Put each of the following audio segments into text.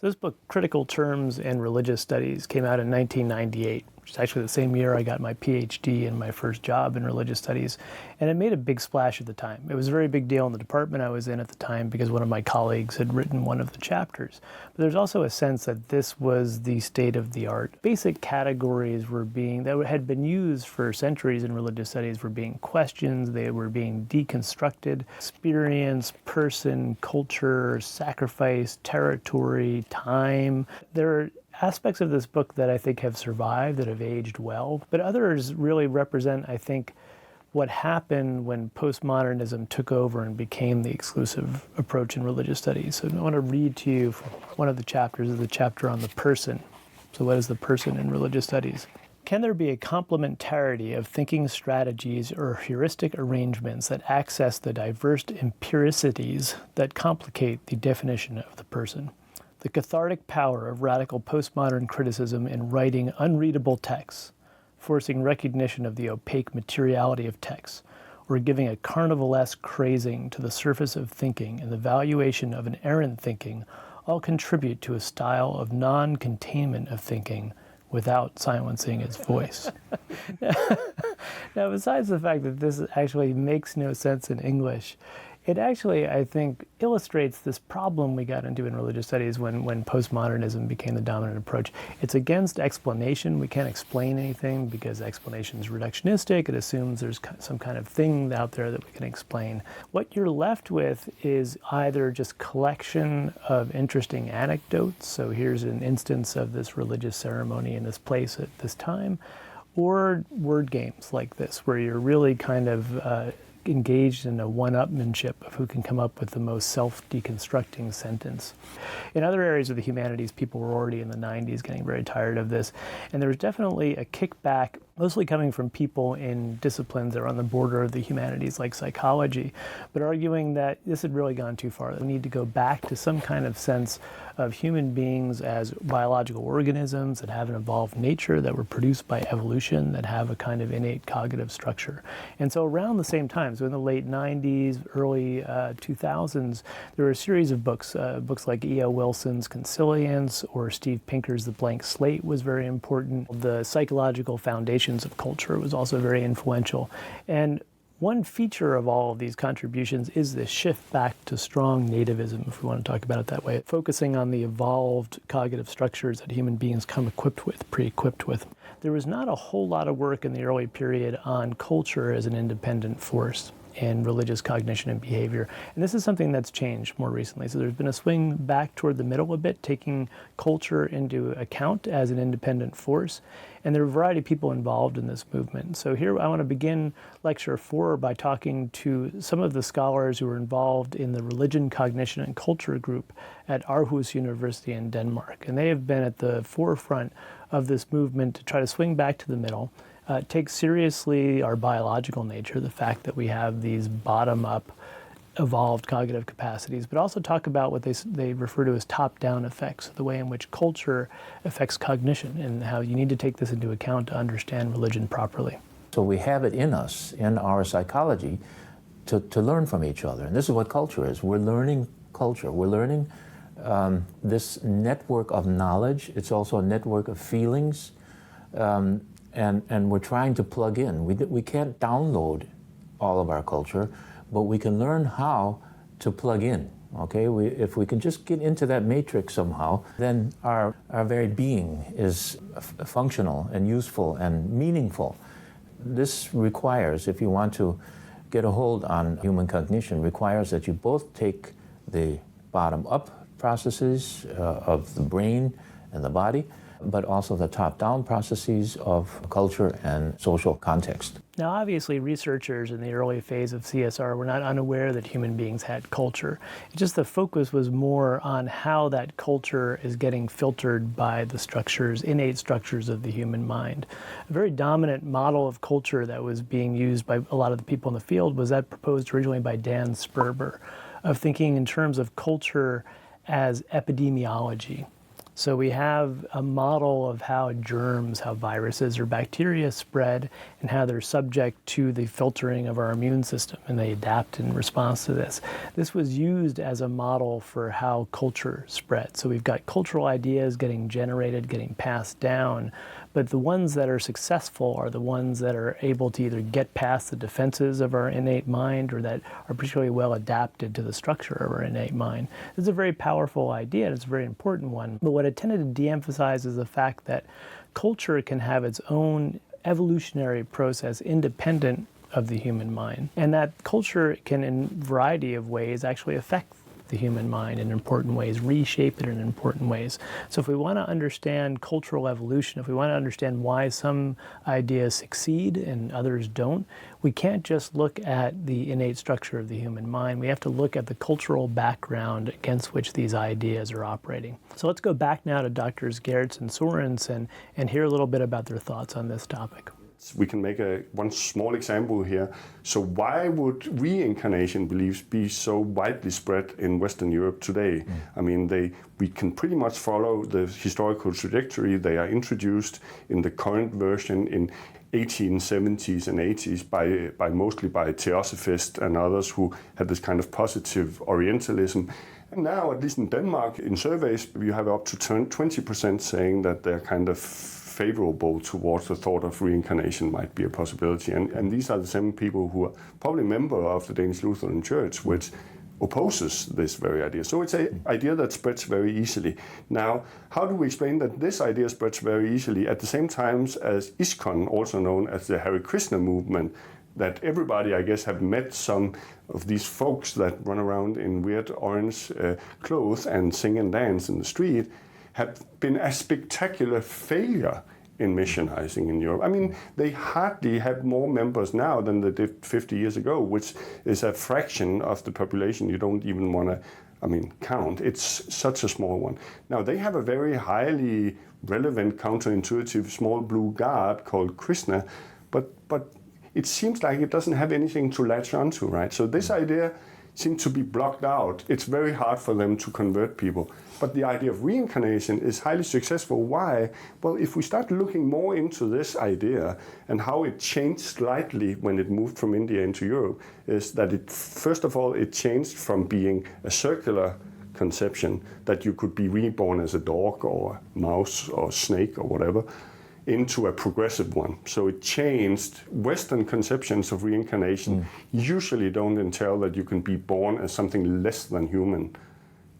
This book, Critical Terms and Religious Studies, came out in 1998, which is actually the same year I got my PhD and my first job in religious studies. And it made a big splash at the time. It was a very big deal in the department I was in at the time because one of my colleagues had written one of the chapters. But there's also a sense that this was the state of the art. Basic categories that had been used for centuries in religious studies were being questioned, they were being deconstructed. Experience, person, culture, sacrifice, territory, time. There are aspects of this book that I think have survived, that have aged well, but others really represent, I think, what happened when postmodernism took over and became the exclusive approach in religious studies. So I want to read to you from one of the chapters, is the chapter on the person. So what is the person in religious studies? Can there be a complementarity of thinking strategies or heuristic arrangements that access the diverse empiricities that complicate the definition of the person? The cathartic power of radical postmodern criticism in writing unreadable texts, forcing recognition of the opaque materiality of texts, or giving a carnivalesque crazing to the surface of thinking and the valuation of an errant thinking, all contribute to a style of non-containment of thinking without silencing its voice. Now, besides the fact that this actually makes no sense in English, it actually, I think, illustrates this problem we got into in religious studies when postmodernism became the dominant approach. It's against explanation. We can't explain anything because explanation is reductionistic. It assumes there's some kind of thing out there that we can explain. What you're left with is either just collection of interesting anecdotes. So here's an instance of this religious ceremony in this place at this time, or word games like this, where you're really kind of engaged in a one-upmanship of who can come up with the most self-deconstructing sentence. In other areas of the humanities, people were already in the 90s getting very tired of this, and there was definitely a kickback, mostly coming from people in disciplines that are on the border of the humanities, like psychology, but arguing that this had really gone too far. We need to go back to some kind of sense of human beings as biological organisms that have an evolved nature, that were produced by evolution, that have a kind of innate cognitive structure. And so around the same time, so in the late 90s, early 2000s, there were a series of books like E.O. Wilson's Consilience or Steve Pinker's The Blank Slate was very important. The Psychological Foundations of Culture was also very influential. And one feature of all of these contributions is this shift back to strong nativism, if we want to talk about it that way, focusing on the evolved cognitive structures that human beings come equipped with, pre-equipped with. There was not a whole lot of work in the early period on culture as an independent force in religious cognition and behavior. And this is something that's changed more recently. So there's been a swing back toward the middle a bit, taking culture into account as an independent force. And there are a variety of people involved in this movement. So here I want to begin lecture 4 by talking to some of the scholars who were involved in the Religion, Cognition, and Culture group at Aarhus University in Denmark. And they have been at the forefront of this movement to try to swing back to the middle, take seriously our biological nature, the fact that we have these bottom-up evolved cognitive capacities, but also talk about what they refer to as top-down effects, the way in which culture affects cognition and how you need to take this into account to understand religion properly. So we have it in us, in our psychology, to learn from each other. And this is what culture is. We're learning culture. We're learning this network of knowledge. It's also a network of feelings. And we're trying to plug in. We can't download all of our culture, but we can learn how to plug in, okay? If we can just get into that matrix somehow, then our very being is functional and useful and meaningful. This requires, if you want to get a hold on human cognition, requires that you both take the bottom-up processes of the brain and the body, but also the top-down processes of culture and social context. Now, obviously, researchers in the early phase of CSR were not unaware that human beings had culture. It's just the focus was more on how that culture is getting filtered by the structures, innate structures of the human mind. A very dominant model of culture that was being used by a lot of the people in the field was that proposed originally by Dan Sperber, of thinking in terms of culture as epidemiology. So we have a model of how germs, how viruses or bacteria spread, and how they're subject to the filtering of our immune system, and they adapt in response to this. This was used as a model for how culture spread. So we've got cultural ideas getting generated, getting passed down, but the ones that are successful are the ones that are able to either get past the defenses of our innate mind or that are particularly well adapted to the structure of our innate mind. It's a very powerful idea, and it's a very important one. But what it tended to de-emphasize is the fact that culture can have its own evolutionary process independent of the human mind, and that culture can, in a variety of ways, actually affect the human mind in important ways, reshape it in important ways. So if we want to understand cultural evolution, if we want to understand why some ideas succeed and others don't, we can't just look at the innate structure of the human mind. We have to look at the cultural background against which these ideas are operating. So let's go back now to Drs. Geertz and Sorensen and hear a little bit about their thoughts on this topic. We can make one small example here. So why would reincarnation beliefs be so widely spread in Western Europe today? I mean, we can pretty much follow the historical trajectory. They are introduced in the current version in 1870s and 80s mostly by Theosophists and others who had this kind of positive Orientalism. And now, at least in Denmark, in surveys, you have up to 20% saying that they're kind of favorable towards the thought of reincarnation might be a possibility. And these are the same people who are probably member of the Danish Lutheran Church, which opposes this very idea. So it's an idea that spreads very easily. Now, how do we explain that this idea spreads very easily at the same time as ISKCON, also known as the Hare Krishna movement, that everybody, I guess, have met some of these folks that run around in weird orange clothes and sing and dance in the street, have been a spectacular failure in missionizing in Europe. I mean, they hardly have more members now than they did 50 years ago, which is a fraction of the population you don't even want to, count. It's such a small one. Now, they have a very highly relevant, counterintuitive small blue god called Krishna, but it seems like it doesn't have anything to latch onto, right? So this idea seems to be blocked out. It's very hard for them to convert people. But the idea of reincarnation is highly successful. Why? Well, if we start looking more into this idea and how it changed slightly when it moved from India into Europe, is that first of all, it changed from being a circular conception that you could be reborn as a dog or a mouse or snake or whatever, into a progressive one. So it changed. Western conceptions of reincarnation usually don't entail that you can be born as something less than human.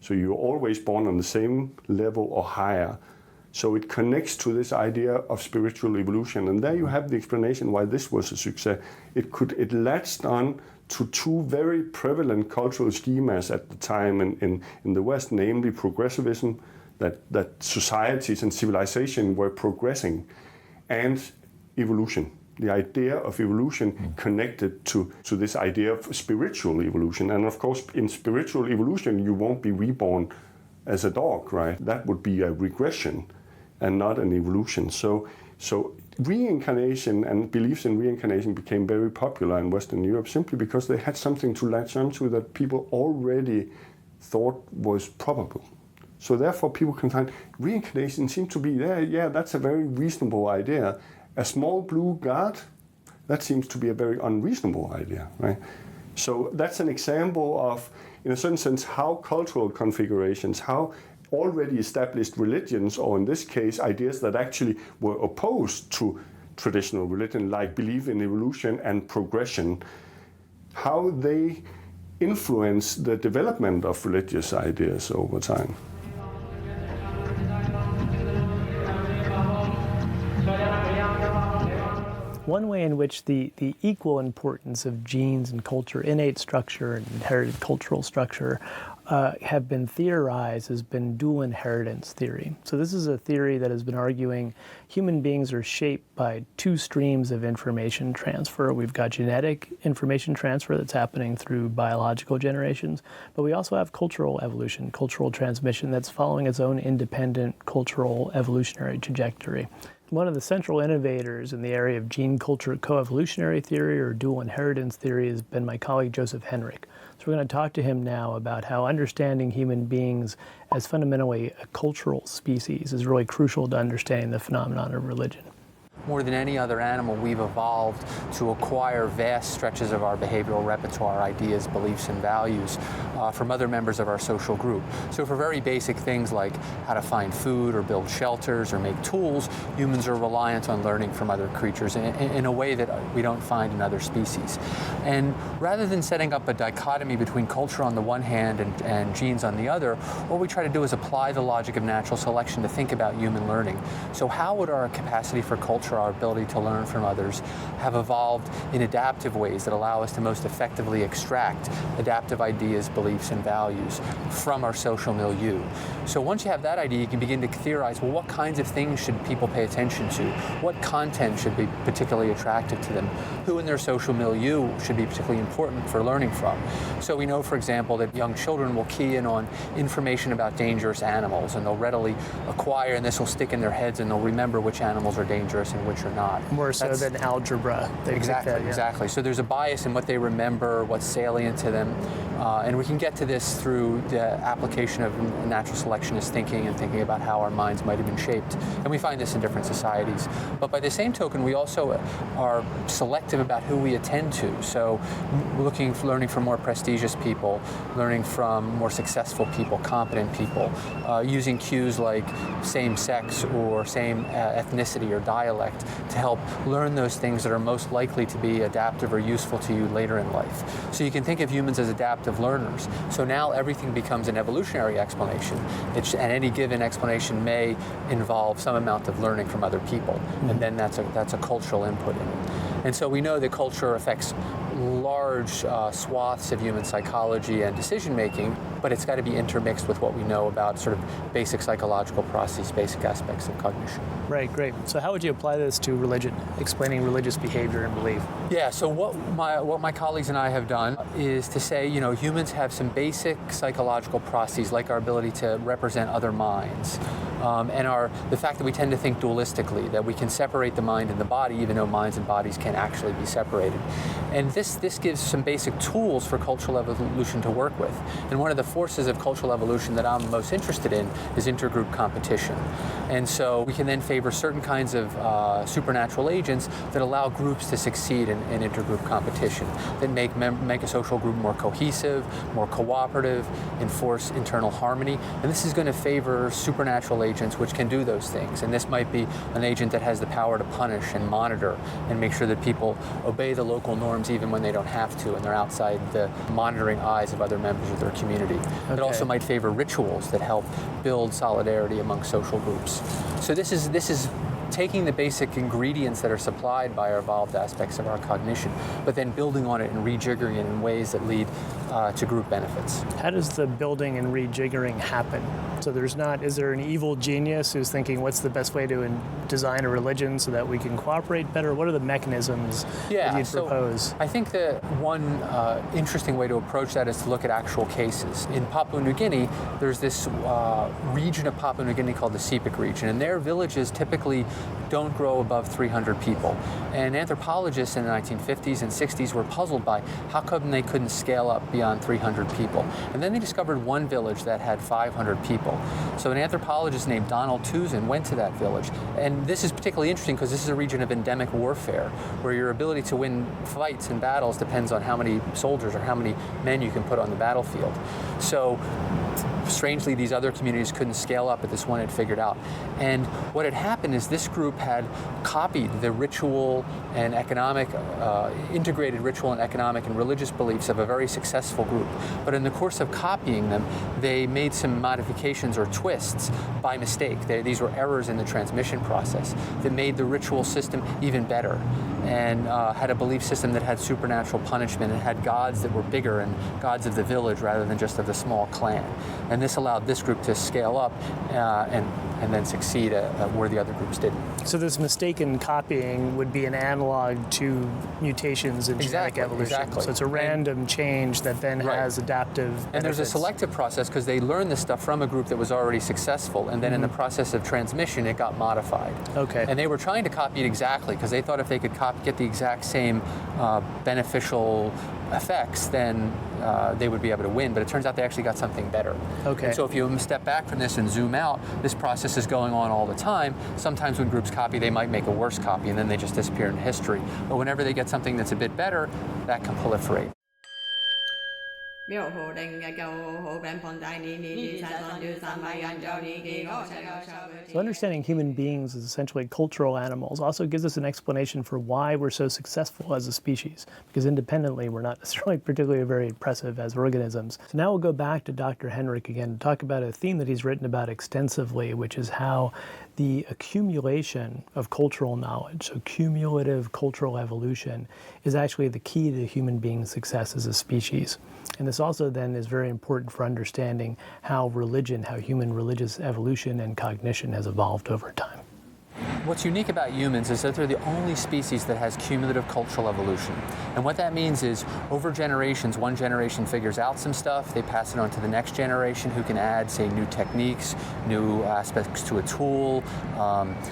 So you're always born on the same level or higher. So it connects to this idea of spiritual evolution. And there you have the explanation why this was a success. It latched on to two very prevalent cultural schemas at the time in the West, namely progressivism, that societies and civilization were progressing, and evolution. The idea of evolution connected to this idea of spiritual evolution. And of course, in spiritual evolution, you won't be reborn as a dog, right? That would be a regression and not an evolution. So reincarnation and beliefs in reincarnation became very popular in Western Europe simply because they had something to latch onto that people already thought was probable. So therefore, people can find reincarnation seems to be there. Yeah, that's a very reasonable idea. A small blue god, that seems to be a very unreasonable idea, right? So that's an example of, in a certain sense, how cultural configurations, how already established religions, or in this case, ideas that actually were opposed to traditional religion, like belief in evolution and progression, how they influence the development of religious ideas over time. One way in which the equal importance of genes and culture, innate structure and inherited cultural structure, have been theorized has been dual inheritance theory. So this is a theory that has been arguing human beings are shaped by two streams of information transfer. We've got genetic information transfer that's happening through biological generations, but we also have cultural evolution, cultural transmission that's following its own independent cultural evolutionary trajectory. One of the central innovators in the area of gene culture coevolutionary theory or dual inheritance theory has been my colleague Joseph Henrich. So we're going to talk to him now about how understanding human beings as fundamentally a cultural species is really crucial to understanding the phenomenon of religion. More than any other animal, we've evolved to acquire vast stretches of our behavioral repertoire, ideas, beliefs, and values from other members of our social group. So for very basic things like how to find food or build shelters or make tools, humans are reliant on learning from other creatures in a way that we don't find in other species. And rather than setting up a dichotomy between culture on the one hand and genes on the other, what we try to do is apply the logic of natural selection to think about human learning. So how would our capacity for culture, our ability to learn from others, have evolved in adaptive ways that allow us to most effectively extract adaptive ideas, beliefs, and values from our social milieu. So once you have that idea, you can begin to theorize, well, what kinds of things should people pay attention to? What content should be particularly attractive to them? Who in their social milieu should be particularly important for learning from? So we know, for example, that young children will key in on information about dangerous animals, and they'll readily acquire, and this will stick in their heads, and they'll remember which animals are dangerous and which are not. More so than algebra. Exactly. So there's a bias in what they remember, what's salient to them, and we can get to this through the application of natural selectionist thinking and thinking about how our minds might have been shaped. And we find this in different societies. But by the same token, we also are selective about who we attend to. So learning from more prestigious people, learning from more successful people, competent people, using cues like same sex or same ethnicity or dialect to help learn those things that are most likely to be adaptive or useful to you later in life. So you can think of humans as adaptive learners. So now everything becomes an evolutionary explanation, and any given explanation may involve some amount of learning from other people, and then that's a cultural input in it. And so we know that culture affects large swaths of human psychology and decision making, but it's got to be intermixed with what we know about sort of basic psychological processes, basic aspects of cognition. Right, great. So how would you apply this to religion, explaining religious behavior and belief? Yeah, so what my colleagues and I have done is to say, humans have some basic psychological processes, like our ability to represent other minds, and the fact that we tend to think dualistically, that we can separate the mind and the body, even though minds and bodies can actually be separated. And this gives some basic tools for cultural evolution to work with. And one of the forces of cultural evolution that I'm most interested in is intergroup competition. And so we can then favor certain kinds of supernatural agents that allow groups to succeed in intergroup competition, that make a social group more cohesive, more cooperative, enforce internal harmony. And this is going to favor supernatural agents which can do those things. And this might be an agent that has the power to punish and monitor and make sure that people obey the local norms even when they don't have to, and they're outside the monitoring eyes of other members of their community. Okay. It also might favor rituals that help build solidarity among social groups. So this is taking the basic ingredients that are supplied by our evolved aspects of our cognition, but then building on it and rejiggering it in ways that lead to group benefits. How does the building and rejiggering happen? So is there an evil genius who's thinking, what's the best way to design a religion so that we can cooperate better? What are the mechanisms that you'd propose? I think that one interesting way to approach that is to look at actual cases. In Papua New Guinea, there's this region of Papua New Guinea called the Sepik region, and their villages typically don't grow above 300 people. And anthropologists in the 1950s and 60s were puzzled by how come they couldn't scale up beyond 300 people. And then they discovered one village that had 500 people. So an anthropologist named Donald Tuzin went to that village. And this is particularly interesting because this is a region of endemic warfare, where your ability to win fights and battles depends on how many soldiers or how many men you can put on the battlefield. So strangely, these other communities couldn't scale up, but this one had figured out. And what had happened is this group had copied the ritual and economic, integrated ritual and economic and religious beliefs of a very successful group. But in the course of copying them, they made some modifications or twists by mistake. These were errors in the transmission process that made the ritual system even better, and had a belief system that had supernatural punishment and had gods that were bigger and gods of the village rather than just of the small clan. And this allowed this group to scale up and then succeed where the other groups didn't. So this mistaken copying would be an analog to mutations in genetic Exactly, evolution. exactly. So it's a random change that then Right. has adaptive benefits. And there's a selective process because they learned this stuff from a group that was already successful, and then in the process of transmission, it got modified. Okay. And they were trying to copy it exactly because they thought if they could get the exact same beneficial effects, then they would be able to win. But it turns out they actually got something better. Okay. And so if you step back from this and zoom out, this process is going on all the time. Sometimes when groups copy, they might make a worse copy, and then they just disappear in history. But whenever they get something that's a bit better, that can proliferate. So understanding human beings as essentially cultural animals also gives us an explanation for why we're so successful as a species, because independently we're not necessarily particularly very impressive as organisms. So now we'll go back to Dr. Henrich again to talk about a theme that he's written about extensively, which is how the accumulation of cultural knowledge, so cumulative cultural evolution, is actually the key to human being success as a species. And this also then is very important for understanding how religion, how human religious evolution and cognition has evolved over time. What's unique about humans is that they're the only species that has cumulative cultural evolution. And what that means is over generations, one generation figures out some stuff, they pass it on to the next generation who can add, say, new techniques, new aspects to a tool,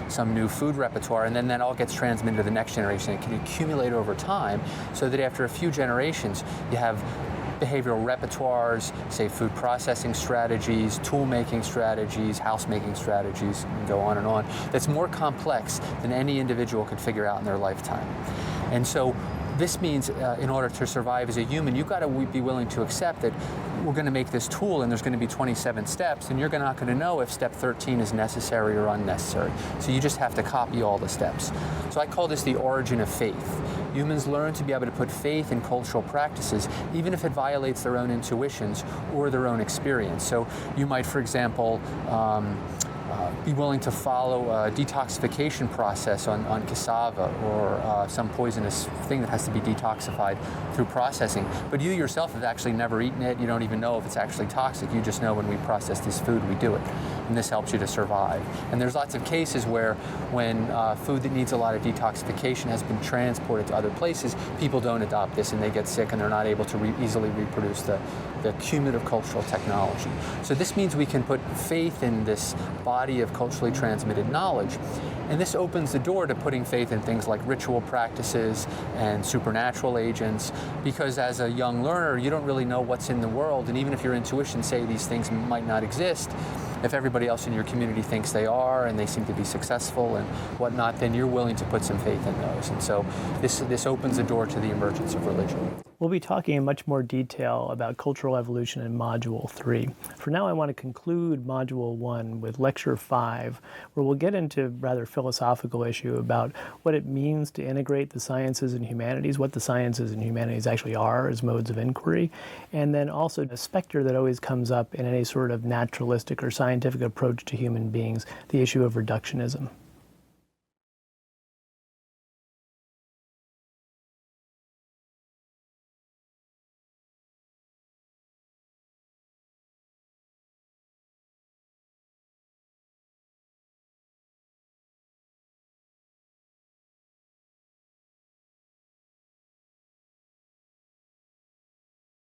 some new food repertoire, and then that all gets transmitted to the next generation. It can accumulate over time so that after a few generations, you have behavioral repertoires, say food processing strategies, tool making strategies, house making strategies, and go on and on, that's more complex than any individual could figure out in their lifetime. And so this means in order to survive as a human, you've got to be willing to accept that we're going to make this tool and there's going to be 27 steps, and you're not going to know if step 13 is necessary or unnecessary. So you just have to copy all the steps. So I call this the origin of faith. Humans learn to be able to put faith in cultural practices, even if it violates their own intuitions or their own experience. So you might, for example, be willing to follow a detoxification process on cassava or some poisonous thing that has to be detoxified through processing. But you yourself have actually never eaten it. You don't even know if it's actually toxic. You just know when we process this food, we do it. And this helps you to survive. And there's lots of cases where when food that needs a lot of detoxification has been transported to other places, people don't adopt this and they get sick and they're not able to easily reproduce the cumulative cultural technology. So this means we can put faith in this body of culturally transmitted knowledge. And this opens the door to putting faith in things like ritual practices and supernatural agents, because as a young learner, you don't really know what's in the world, and even if your intuition say these things might not exist, if everybody else in your community thinks they are and they seem to be successful and whatnot, then you're willing to put some faith in those. And so this opens the door to the emergence of religion. We'll be talking in much more detail about cultural evolution in Module 3. For now, I want to conclude Module 1 with Lecture 5, where we'll get into a rather philosophical issue about what it means to integrate the sciences and humanities, what the sciences and humanities actually are as modes of inquiry, and then also a specter that always comes up in any sort of naturalistic or scientific approach to human beings, the issue of reductionism.